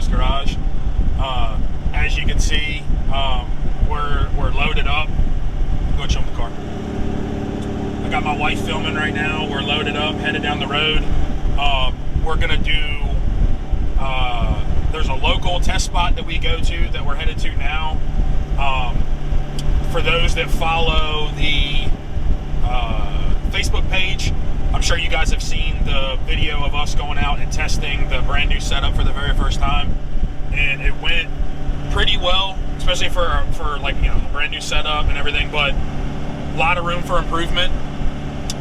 Coast Garage. As you can see, we're loaded up. Go show them the car. I got my wife filming right now. We're loaded up, headed down the road. We're gonna do. There's a local test spot that we go to that we're headed to now. For those that follow the Facebook page, I'm sure you guys have seen the video of us going out and testing the brand new setup for the very first time, and it went pretty well, especially for like, you know, a brand new setup and everything, but a lot of room for improvement.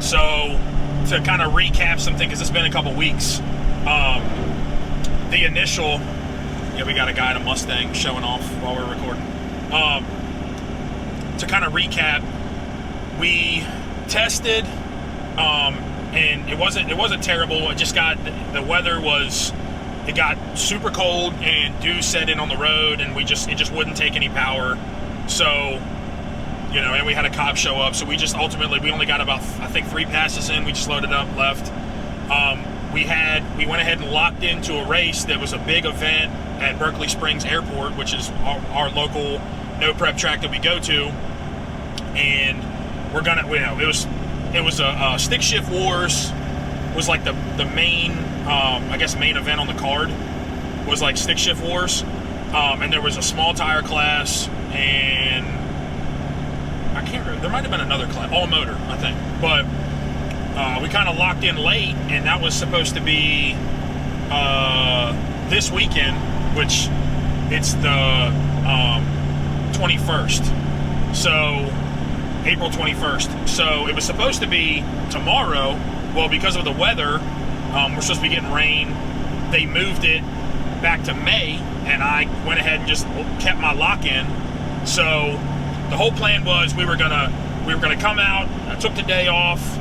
So to kind of recap something, because it's been a couple weeks, the initial, yeah, we got a guy in a Mustang showing off while we're recording. To kind of recap, we tested, and it wasn't terrible. It just got, the weather was, it got super cold and dew set in on the road, and it just wouldn't take any power. So, you know, and we had a cop show up, so we only got about, I think, 3 passes in. We just loaded up, left. We went ahead and locked into a race that was a big event at Berkeley Springs Airport, which is our local no prep track that we go to, and we're gonna, you know, it was a Stick Shift Wars was like the main, I guess, main event on the card was like Stick Shift Wars, and there was a small tire class, and I can't remember, there might have been another class, all motor, I think, but we kind of locked in late, and that was supposed to be this weekend, which it's the 21st, so April 21st. So it was supposed to be tomorrow. Well, because of the weather, we're supposed to be getting rain. They moved it back to May, and I went ahead and just kept my lock in. So the whole plan was we were gonna come out. I took the day off.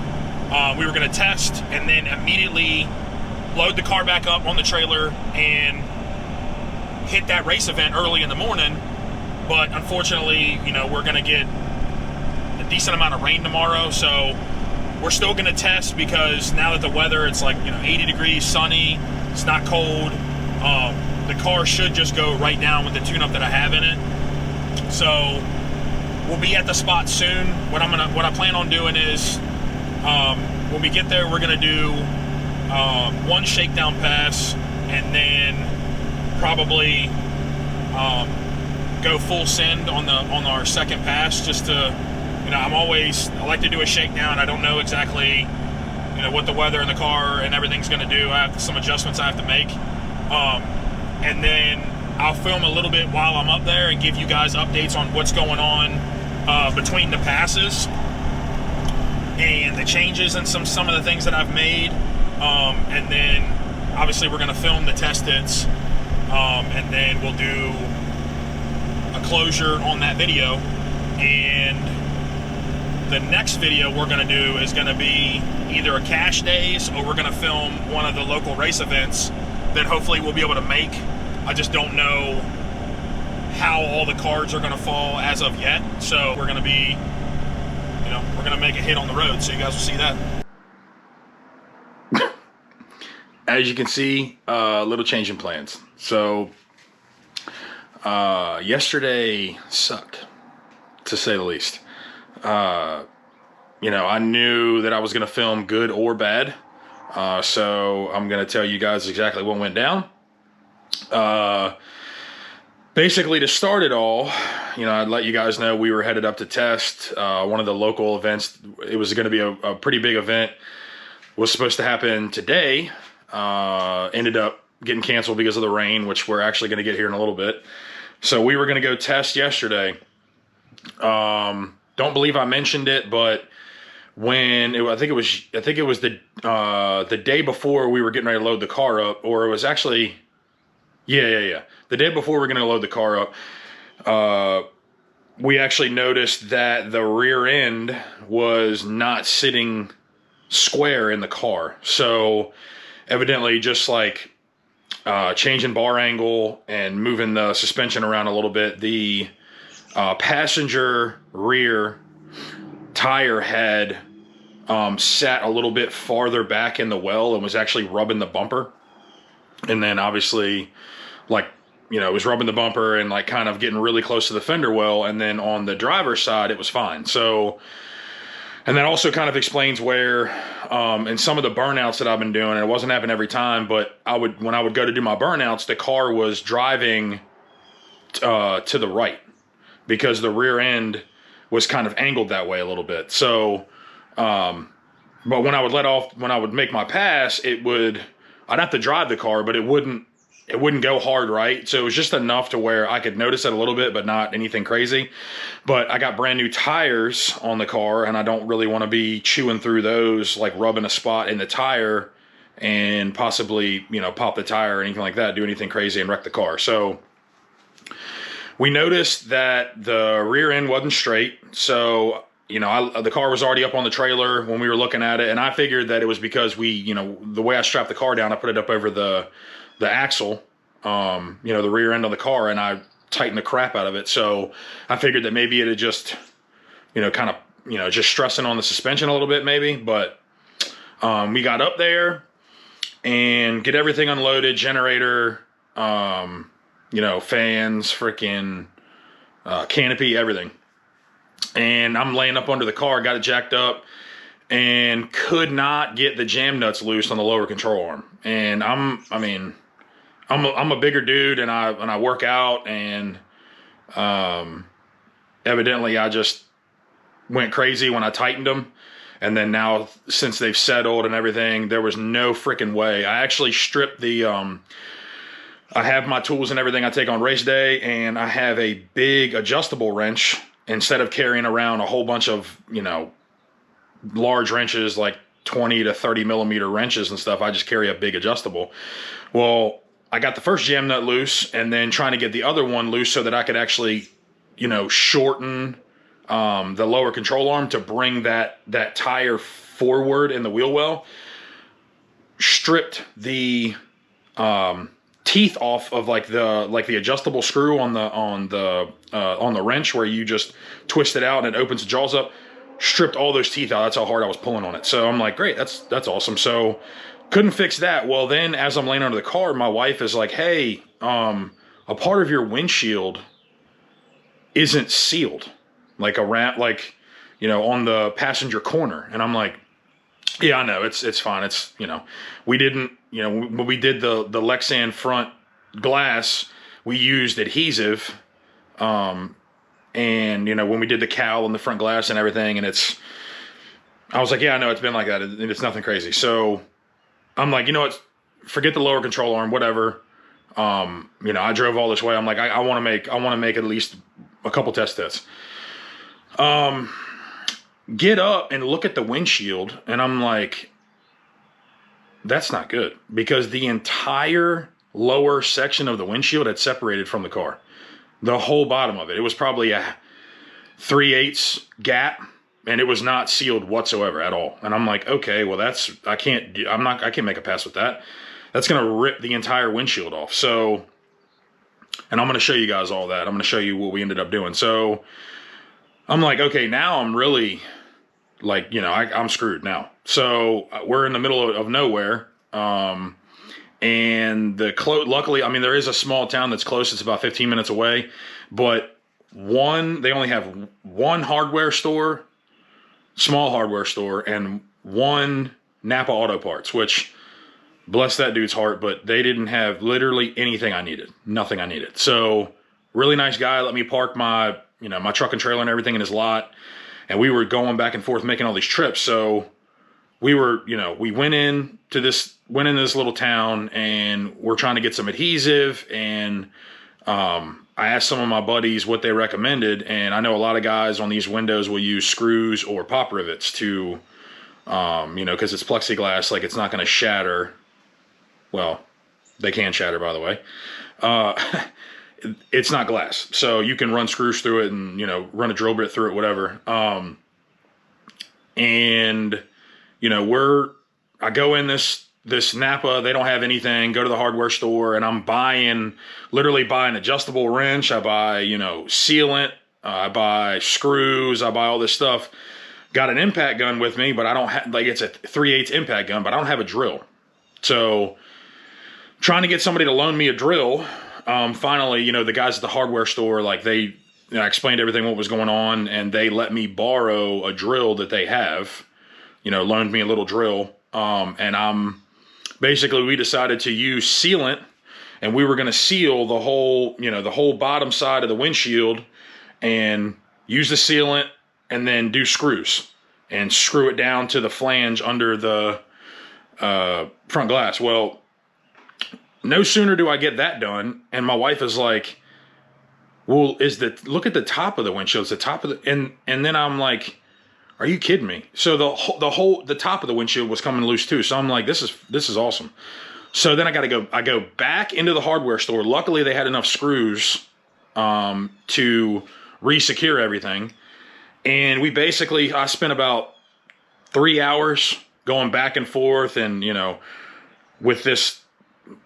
We were gonna test, and then immediately load the car back up on the trailer and hit that race event early in the morning. But unfortunately, you know, we're gonna get a decent amount of rain tomorrow, so we're still gonna test, because now that the weather, it's like, you know, 80 degrees, sunny, it's not cold. The car should just go right down with the tune-up that I have in it. So we'll be at the spot soon. What I plan on doing is, when we get there, we're gonna do one shakedown pass, and then probably go full send on our second pass, just to, you know, I like to do a shakedown. I don't know exactly, you know, what the weather in the car and everything's going to do. I have some adjustments I have to make, and then I'll film a little bit while I'm up there and give you guys updates on what's going on between the passes and the changes and some of the things that I've made, and then obviously we're going to film the test hits, and then we'll do a closure on that video. And the next video we're going to do is going to be either a cash days, or we're going to film one of the local race events that hopefully we'll be able to make. I just don't know how all the cards are going to fall as of yet. So we're going to be, you know, we're going to make a hit on the road, so you guys will see that. As you can see, a little change in plans. So yesterday sucked, to say the least. You know, I knew that I was going to film good or bad. So I'm going to tell you guys exactly what went down. Basically, to start it all, you know, I'd let you guys know we were headed up to test one of the local events. It was going to be a pretty big event. Was supposed to happen today. Ended up getting canceled because of the rain, which we're actually going to get here in a little bit. So we were going to go test yesterday. Don't believe I mentioned it, but I think it was the day before we were getting ready to load the car up, or it was actually, yeah. The day before we were going to load the car up, we actually noticed that the rear end was not sitting square in the car. So evidently, just like changing bar angle and moving the suspension around a little bit, the passenger rear tire had sat a little bit farther back in the well and was actually rubbing the bumper. And then obviously like, you know, it was rubbing the bumper and like kind of getting really close to the fender well. And then on the driver's side, it was fine. So, and that also kind of explains where, in some of the burnouts that I've been doing, and it wasn't happening every time, but when I would go to do my burnouts, the car was driving to the right because the rear end was kind of angled that way a little bit. So, but when I would make my pass, I'd have to drive the car, but it wouldn't go hard right. So it was just enough to where I could notice it a little bit, but not anything crazy. But I got brand new tires on the car, and I don't really want to be chewing through those, like rubbing a spot in the tire and possibly, you know, pop the tire or anything like that, do anything crazy and wreck the car. So we noticed that the rear end wasn't straight. So, you know, the car was already up on the trailer when we were looking at it. And I figured that it was because the way I strapped the car down, I put it up over the axle, you know, the rear end of the car, and I tightened the crap out of it. So I figured that maybe it had just, you know, kind of, you know, just stressing on the suspension a little bit maybe. But we got up there and get everything unloaded, generator, you know, fans, freaking canopy, everything. And I'm laying up under the car, got it jacked up, and could not get the jam nuts loose on the lower control arm. And I'm a bigger dude, and I work out, and evidently I just went crazy when I tightened them. And then now, since they've settled and everything, there was no freaking way. I actually stripped I have my tools and everything I take on race day, and I have a big adjustable wrench instead of carrying around a whole bunch of, you know, large wrenches, like 20 to 30 millimeter wrenches and stuff. I just carry a big adjustable. Well, I got the first jam nut loose, and then trying to get the other one loose so that I could actually, you know, shorten the lower control arm to bring that tire forward in the wheel well. Stripped the teeth off of like the adjustable screw on the wrench where you just twist it out and it opens the jaws up. Stripped all those teeth out. That's how hard I was pulling on it. So I'm like, great, that's awesome. So couldn't fix that. Well, then as I'm laying under the car, my wife is like, hey, a part of your windshield isn't sealed, like you know, on the passenger corner. And I'm like, yeah, I know, it's fine. It's, you know, we didn't, you know, when we did the Lexan front glass, we used adhesive, and, you know, when we did the cowl and the front glass and everything, and I was like, yeah, I know, it's been like that. It's nothing crazy. So I'm like, you know what, forget the lower control arm, whatever. You know, I drove all this way. I'm like, I want to make at least a couple test hits. Get up and look at the windshield, and I'm like, that's not good, because the entire lower section of the windshield had separated from the car. The whole bottom of it. It was probably a 3/8 gap, and it was not sealed whatsoever at all. And I'm like, okay, well, I can't make a pass with that. That's going to rip the entire windshield off. So, and I'm going to show you guys all that. I'm going to show you what we ended up doing. So I'm like, okay, now I'm really, like, you know, I'm screwed now. So we're in the middle of nowhere. And luckily, I mean, there is a small town that's close. It's about 15 minutes away, but they only have one hardware store, small hardware store, and one Napa Auto Parts, which, bless that dude's heart, but they didn't have literally anything I needed, nothing I needed. So really nice guy, let me park my truck and trailer and everything in his lot. And we were going back and forth making all these trips. So we were, you know, we went into this little town, and we're trying to get some adhesive. And I asked some of my buddies what they recommended. And I know a lot of guys on these windows will use screws or pop rivets to, you know, because it's plexiglass, like it's not going to shatter. Well, they can shatter, by the way. It's not glass, so you can run screws through it and, you know, run a drill bit through it, whatever. And, you know, I go in this Napa, they don't have anything, go to the hardware store, and I'm literally buying adjustable wrench. I buy, you know, sealant, I buy screws, I buy all this stuff. Got an impact gun with me, but I don't have, like, it's a 3/8 impact gun, but I don't have a drill. So trying to get somebody to loan me a drill. finally, you know, the guys at the hardware store, like I explained everything what was going on, and they let me borrow a drill that they have, you know, loaned me a little drill. And basically we decided to use sealant, and we were going to seal the whole, you know, the whole bottom side of the windshield, and use the sealant and then do screws and screw it down to the flange under the front glass. Well, no sooner do I get that done, and my wife is like, well, look at the top of the windshield. It's the top of the, and then I'm like, are you kidding me? So the top of the windshield was coming loose too. So I'm like, this is awesome. So then I go back into the hardware store. Luckily they had enough screws to re-secure everything. And I spent about 3 hours going back and forth, and, you know, with this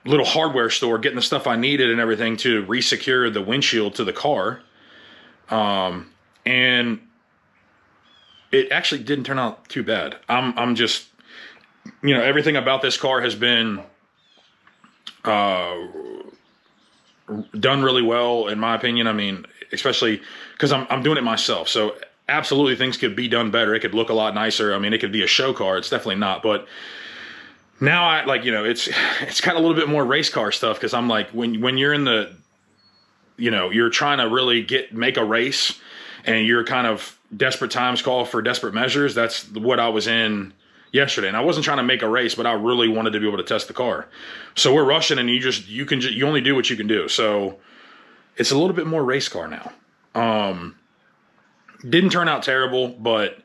little hardware store, getting the stuff I needed and everything to re-secure the windshield to the car. And it actually didn't turn out too bad. I'm just, you know, everything about this car has been done really well, in my opinion. I mean, especially because I'm doing it myself. So absolutely things could be done better. It could look a lot nicer. I mean, it could be a show car. It's definitely not. But now I, like, you know, it's got a little bit more race car stuff, because I'm like, when you're in the, you know, you're trying to really make a race, and you're kind of desperate times call for desperate measures. That's what I was in yesterday. And I wasn't trying to make a race, but I really wanted to be able to test the car. So we're rushing, and you only do what you can do. So it's a little bit more race car now. Didn't turn out terrible, but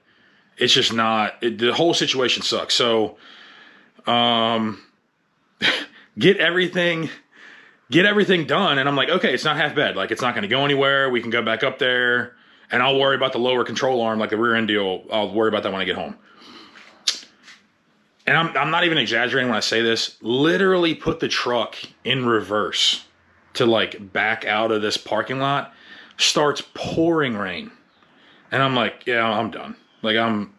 it's just not, the whole situation sucks. So, get everything done. And I'm like, okay, it's not half bad. Like, it's not going to go anywhere. We can go back up there, and I'll worry about the lower control arm, like the rear end deal. I'll worry about that when I get home. And I'm not even exaggerating when I say this. Literally put the truck in reverse to, like, back out of this parking lot. Starts pouring rain, and I'm like, yeah, I'm done. Like, I'm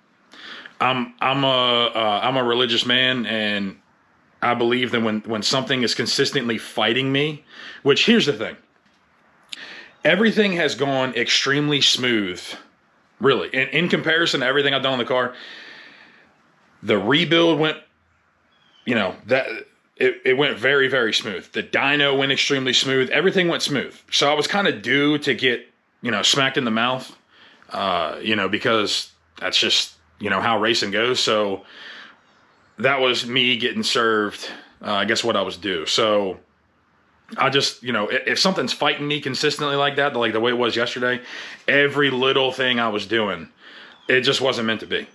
a religious man, and I believe that when something is consistently fighting me, which, here's the thing, everything has gone extremely smooth, really. In comparison to everything I've done on the car, the rebuild went, you know, it went very, very smooth. The dyno went extremely smooth. Everything went smooth. So I was kind of due to get, you know, smacked in the mouth, you know, because that's just, you know, how racing goes. So that was me getting served, I guess, what I was due. So I just, you know, if something's fighting me consistently like that, like the way it was yesterday, every little thing I was doing, it just wasn't meant to be.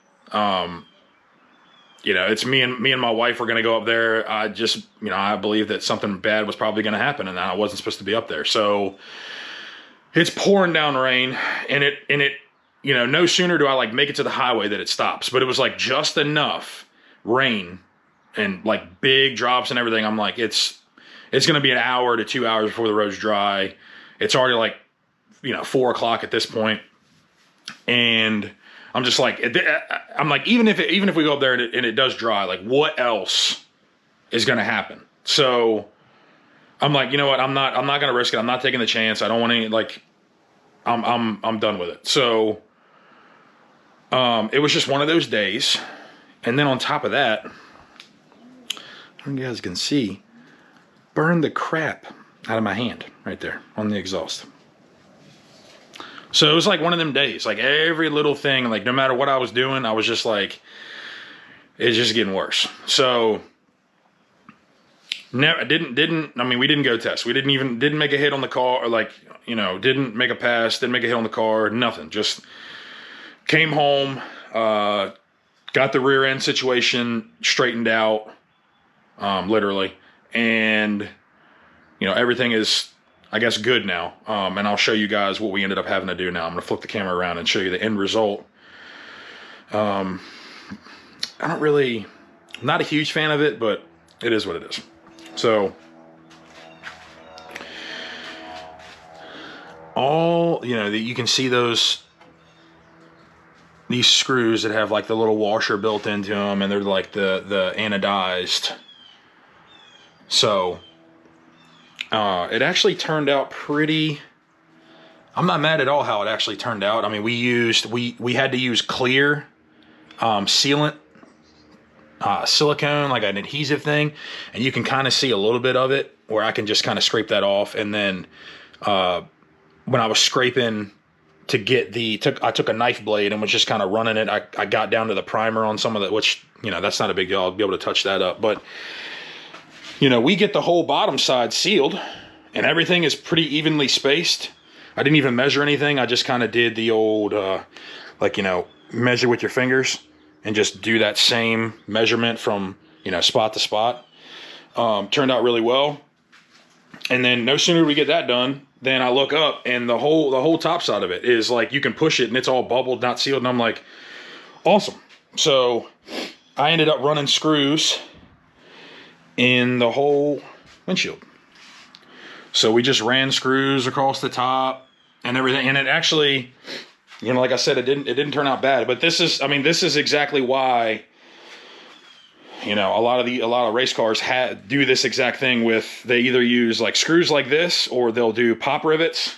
You know, it's me and my wife were going to go up there. I just, you know, I believe that something bad was probably going to happen, and I wasn't supposed to be up there. So it's pouring down rain, and it, you know, no sooner do I, like, make it to the highway that it stops. But it was, like, just enough rain and, like, big drops and everything. I'm like, it's going to be an hour to 2 hours before the road's dry. It's already, like, you know, 4 o'clock at this point. And I'm just like, I'm like, even if we go up there and it does dry, like, what else is going to happen? So I'm like, you know what? I'm not going to risk it. I'm not taking the chance. I don't want any, like, I'm done with it. So, it was just one of those days. And then on top of that, you guys can see, burned the crap out of my hand right there on the exhaust. So it was like one of them days, like every little thing, like no matter what I was doing, I was just like, it's just getting worse. So never, I mean, we didn't go test. We didn't make a hit on the car, or, like, you know, didn't make a pass, didn't make a hit on the car, nothing. Just came home, got the rear end situation straightened out, literally. And, you know, everything is, I guess, good now. And I'll show you guys what we ended up having to do now. I'm going to flip the camera around and show you the end result. I'm not a huge fan of it, but it is what it is. So, you know, you can see these screws that have, like, the little washer built into them, and they're like the anodized. So It actually turned out pretty. I'm not mad at all how it actually turned out. I mean, we had to use clear sealant, silicone, like an adhesive thing, and you can kind of see a little bit of it where I can just kind of scrape that off. And then when I was scraping to get I took a knife blade and was just kind of running it. I got down to the primer on some of it, which, that's not a big deal. I'll be able to touch that up. But, we get the whole bottom side sealed and everything is pretty evenly spaced. I didn't even measure anything. I just kind of did the old, measure with your fingers and just do that same measurement from, spot to spot. Turned out really well. And then no sooner do we get that done, then I look up and the whole top side of it is like, you can push it and it's all bubbled, not sealed. And I'm like, awesome. So I ended up running screws in the whole windshield. So we just ran screws across the top and everything. And it actually, like I said, it didn't turn out bad, but this is exactly why, a lot of race cars do this exact thing they either use like screws like this or they'll do pop rivets.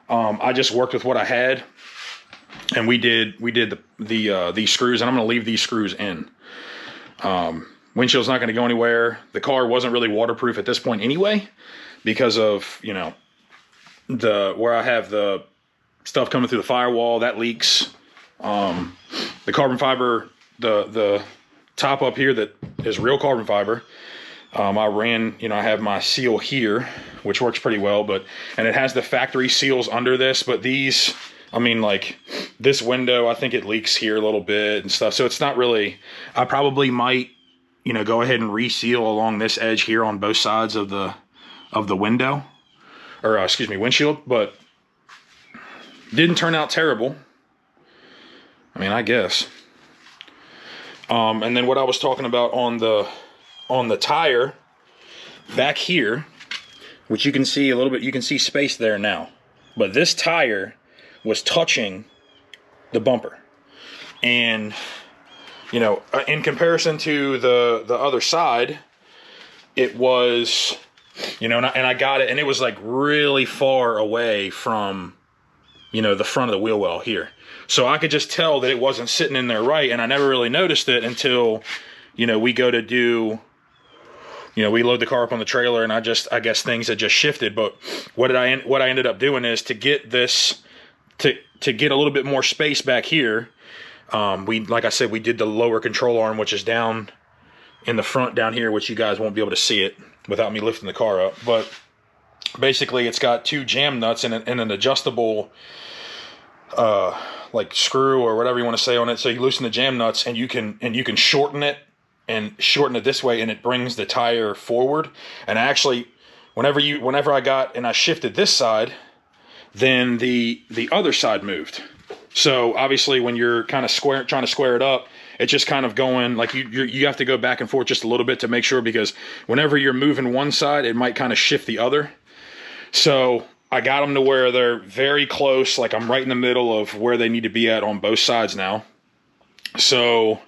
I just worked with what I had and we did these screws, and I'm going to leave these screws in. Windshield's not going to go anywhere. The car wasn't really waterproof at this point anyway, because of, where I have the stuff coming through the firewall that leaks. The carbon fiber, the top up here that is real carbon fiber. I ran, I have my seal here, which works pretty well, and it has the factory seals under this, but these, like this window, I think it leaks here a little bit and stuff. So it's not really, I probably might, go ahead and reseal along this edge here on both sides of the window, or windshield, but didn't turn out terrible. I guess. And then what I was talking about on the tire back here, which you can see a little bit, you can see space there now, but this tire was touching the bumper. And, in comparison to the other side, it was, and I got it, and it was like really far away from, the front of the wheel well here. So I could just tell that it wasn't sitting in there right, and I never really noticed it until, we go to do, we load the car up on the trailer, and I guess things had just shifted. But what I ended up doing is to get this, to get a little bit more space back here. Like I said, we did the lower control arm, which is down in the front down here, which you guys won't be able to see it without me lifting the car up. But basically, it's got two jam nuts and an adjustable, like screw or whatever you want to say on it. So you loosen the jam nuts and you can shorten it this way, and it brings the tire forward. And actually, whenever I shifted this side, then the other side moved. So obviously when you're kind of trying to square it up, it's just kind of going like you have to go back and forth just a little bit to make sure, because whenever you're moving one side, it might kind of shift the other. So I got them to where they're very close, like I'm right in the middle of where they need to be at on both sides now. So,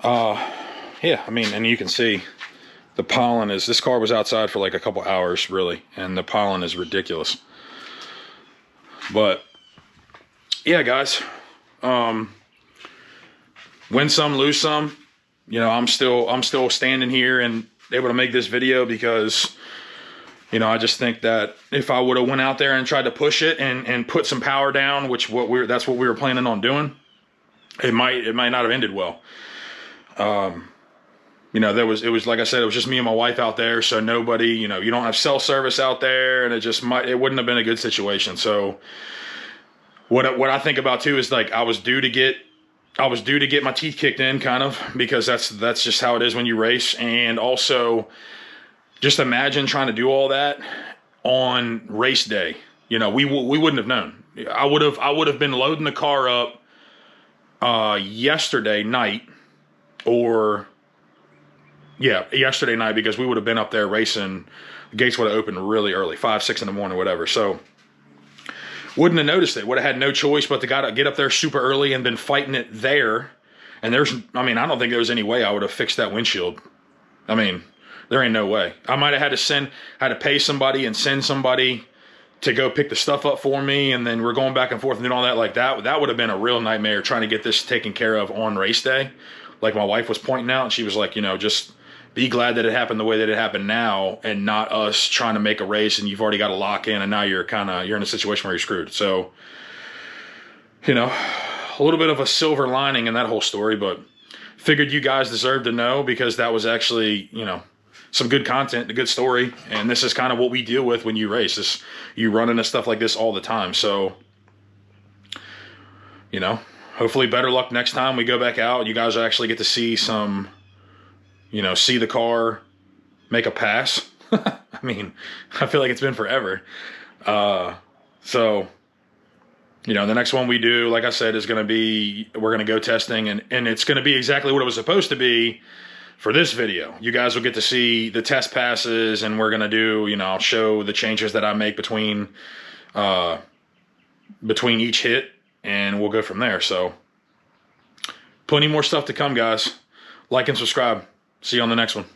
yeah, and you can see the pollen this car was outside for like a couple hours, really, and the pollen is ridiculous. But, yeah, guys, win some, lose some. I'm still standing here and able to make this video because, I just think that if I would have went out there and tried to push it and put some power down, that's what we were planning on doing, it might not have ended well. It was like I said, it was just me and my wife out there, so nobody, you don't have cell service out there, and it wouldn't have been a good situation. So what I think about too is like I was due to get my teeth kicked in, kind of, because that's just how it is when you race. And also, just imagine trying to do all that on race day. We wouldn't have known. I would have been loading the car up yesterday night, yesterday night, because we would have been up there racing. The gates would have opened really early, 5, 6 in the morning, whatever. So wouldn't have noticed it. Would have had no choice but to get up there super early and been fighting it there. And I don't think there was any way I would have fixed that windshield. There ain't no way. I might have had to pay somebody and send somebody to go pick the stuff up for me, and then we're going back and forth and doing all that like that. That would have been a real nightmare trying to get this taken care of on race day. Like my wife was pointing out, and she was like, just be glad that it happened the way that it happened now, and not us trying to make a race and you've already got to lock in, and now you're in a situation where you're screwed. So, a little bit of a silver lining in that whole story, but figured you guys deserved to know because that was actually, some good content, a good story, and this is kind of what we deal with when you race. You run into stuff like this all the time. So, hopefully better luck next time we go back out. You guys actually get to see some, see the car make a pass. I mean, I feel like it's been forever. So, the next one we do, like I said, is going to be, we're going to go testing, and it's going to be exactly what it was supposed to be. For this video, you guys will get to see the test passes, and we're going to do, I'll show the changes that I make between each hit, and we'll go from there. So plenty more stuff to come, guys. Like and subscribe. See you on the next one.